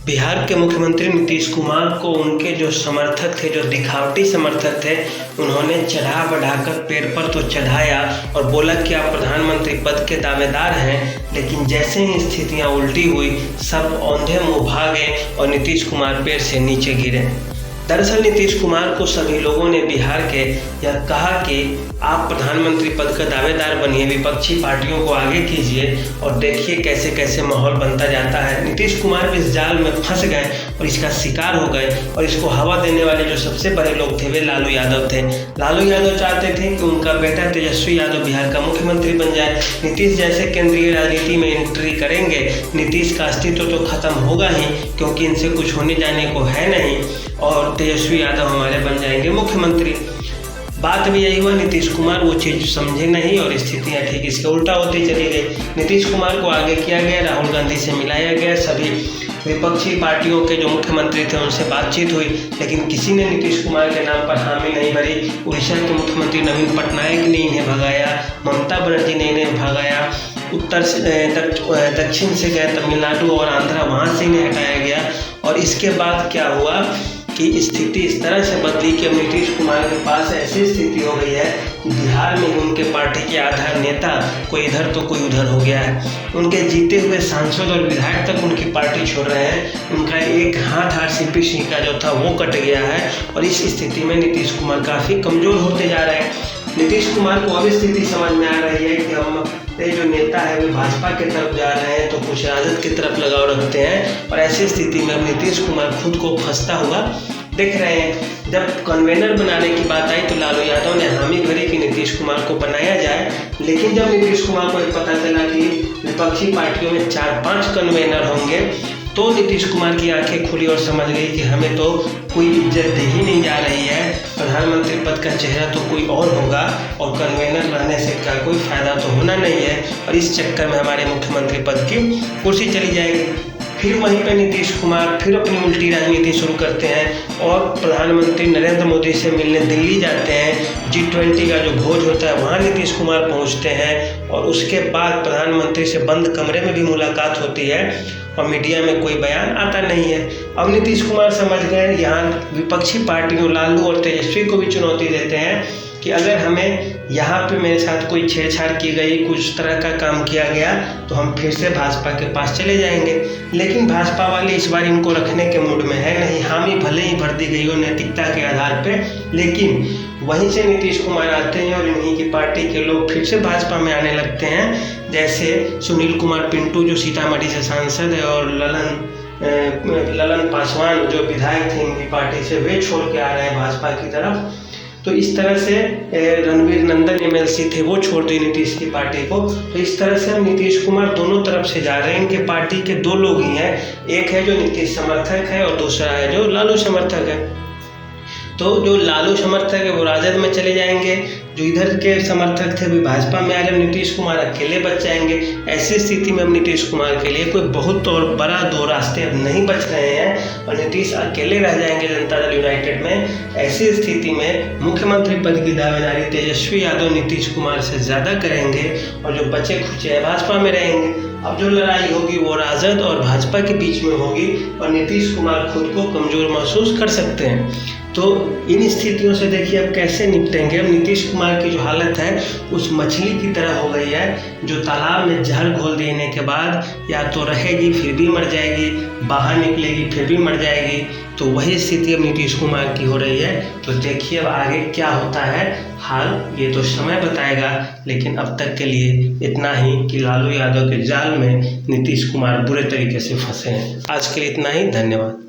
बिहार के मुख्यमंत्री नीतीश कुमार को उनके जो समर्थक थे, जो दिखावटी समर्थक थे, उन्होंने चढ़ा बढ़ाकर पैर पर तो चढ़ाया और बोला कि आप प्रधानमंत्री पद के दावेदार हैं। लेकिन जैसे ही स्थितियां उल्टी हुई, सब औंधे मुंह भागे और नीतीश कुमार पैर से नीचे गिरे। दरअसल नीतीश कुमार को सभी लोगों ने बिहार के यह कहा कि आप प्रधानमंत्री पद का दावेदार बनिए, विपक्षी पार्टियों को आगे कीजिए और देखिए कैसे कैसे माहौल बनता जाता है। नीतीश कुमार भी इस जाल में फंस गए और इसका शिकार हो गए और इसको हवा देने वाले जो सबसे बड़े लोग थे वे लालू यादव थे। लालू यादव चाहते थे कि उनका बेटा तेजस्वी यादव बिहार का मुख्यमंत्री बन जाए। नीतीश जैसे केंद्रीय राजनीति में एंट्री करेंगे, नीतीश का अस्तित्व तो खत्म होगा ही, क्योंकि इनसे कुछ होने जाने को है नहीं, और तेजस्वी यादव हमारे बन जाएंगे मुख्यमंत्री। बात भी यही हुआ, नीतीश कुमार वो चीज़ समझे नहीं और स्थितियाँ ठीक इसके उल्टा होती चली गई। नीतीश कुमार को आगे किया गया, राहुल गांधी से मिलाया गया, सभी विपक्षी पार्टियों के जो मुख्यमंत्री थे उनसे बातचीत हुई, लेकिन किसी ने नीतीश कुमार के नाम पर हामी नहीं भरी। उड़ीसा के मुख्यमंत्री नवीन पटनायक ने इन्हें भगाया, ममता बनर्जी ने इन्हें भगाया, उत्तर से दक्षिण से गए तमिलनाडु और आंध्रा, वहाँ से इन्हें हटाया गया। और इसके बाद क्या हुआ कि स्थिति इस तरह से बदली कि अब नीतीश कुमार के पास ऐसी स्थिति हो गई है कि बिहार में उनके पार्टी के आधार नेता कोई इधर तो कोई उधर हो गया है। उनके जीते हुए सांसद और विधायक तक उनकी पार्टी छोड़ रहे हैं। उनका एक हाथ आरसीपी सिंह का जो था वो कट गया है और इस स्थिति में नीतीश कुमार काफ़ी कमज़ोर होते जा रहे हैं। नीतीश कुमार को अब स्थिति समझ में आ रही है कि हम जो नेता है वे भाजपा की तरफ जा रहे हैं तो कुछ राजद की तरफ लगाव रखते हैं, और ऐसी स्थिति में अब नीतीश कुमार खुद को फंसता हुआ दिख रहे हैं। जब कन्वेनर बनाने की बात आई तो लालू यादव ने हामी भरी कि नीतीश कुमार को बनाया जाए, लेकिन जब नीतीश कुमार को पता चला कि विपक्षी पार्टियों में 4-5 कन्वेनर होंगे तो नीतीश कुमार की आंखें खुली और समझ गई कि हमें तो कोई इज्जत दी ही नहीं जा रही है। प्रधानमंत्री पद का चेहरा तो कोई और होगा और कन्वेनर रहने से क्या कोई फ़ायदा तो होना नहीं है, और इस चक्कर में हमारे मुख्यमंत्री पद की कुर्सी चली जाएगी। फिर वहीं पर नीतीश कुमार फिर अपनी उल्टी राजनीति शुरू करते हैं और प्रधानमंत्री नरेंद्र मोदी से मिलने दिल्ली जाते हैं। G20 का जो भोज होता है वहाँ नीतीश कुमार पहुँचते हैं और उसके बाद प्रधानमंत्री से बंद कमरे में भी मुलाकात होती है और मीडिया में कोई बयान आता नहीं है। अब नीतीश कुमार समझ गए, यहाँ विपक्षी पार्टियों लालू और तेजस्वी को भी चुनौती देते हैं कि अगर हमें यहाँ पे मेरे साथ कोई छेड़छाड़ की गई, कुछ तरह का काम किया गया तो हम फिर से भाजपा के पास चले जाएंगे। लेकिन भाजपा वाले इस बार इनको रखने के मूड में है नहीं। हामी भले ही भर दी गई हो नैतिकता के आधार पे, लेकिन वहीं से नीतीश कुमार आते हैं और इन्हीं की पार्टी के लोग फिर से भाजपा में आने लगते हैं। जैसे सुनील कुमार पिंटू जो सीतामढ़ी से सांसद है और ललन पासवान जो विधायक थे इनकी पार्टी से, वे छोड़ के आ रहे हैं भाजपा की तरफ। तो इस तरह से रणवीर नंदन MLC थे, वो छोड़ दी नीतीश की पार्टी को। तो इस तरह से हम नीतीश कुमार दोनों तरफ से जा रहे हैं। इनके पार्टी के दो लोग ही हैं, एक है जो नीतीश समर्थक है और दूसरा है जो लालू समर्थक है। तो जो लालू समर्थक है वो राजद में चले जाएंगे, जो इधर के समर्थक थे भी भाजपा में आ रहे, नीतीश कुमार अकेले बच जाएंगे। ऐसी स्थिति में अब नीतीश कुमार के लिए कोई बहुत और बड़ा दो रास्ते अब नहीं बच रहे हैं और नीतीश अकेले रह जाएंगे जनता दल यूनाइटेड में। ऐसी स्थिति में मुख्यमंत्री पद की दावेदारी तेजस्वी यादव नीतीश कुमार से ज़्यादा करेंगे और जो बचे खुचे भाजपा में रहेंगे। अब जो लड़ाई होगी वो राजद और भाजपा के बीच में होगी और नीतीश कुमार खुद को कमज़ोर महसूस कर सकते हैं। तो इन स्थितियों से देखिए अब कैसे निपटेंगे। अब नीतीश कुमार की जो हालत है उस मछली की तरह हो गई है जो तालाब में जहर घोल देने के बाद या तो रहेगी फिर भी मर जाएगी, बाहर निकलेगी फिर भी मर जाएगी। तो वही स्थिति अब नीतीश कुमार की हो रही है। तो देखिए अब आगे क्या होता है, हाल ये तो समय बताएगा। लेकिन अब तक के लिए इतना ही कि लालू यादव के जाल में नीतीश कुमार बुरे तरीके से फंसे हैं। आज के लिए इतना ही, धन्यवाद।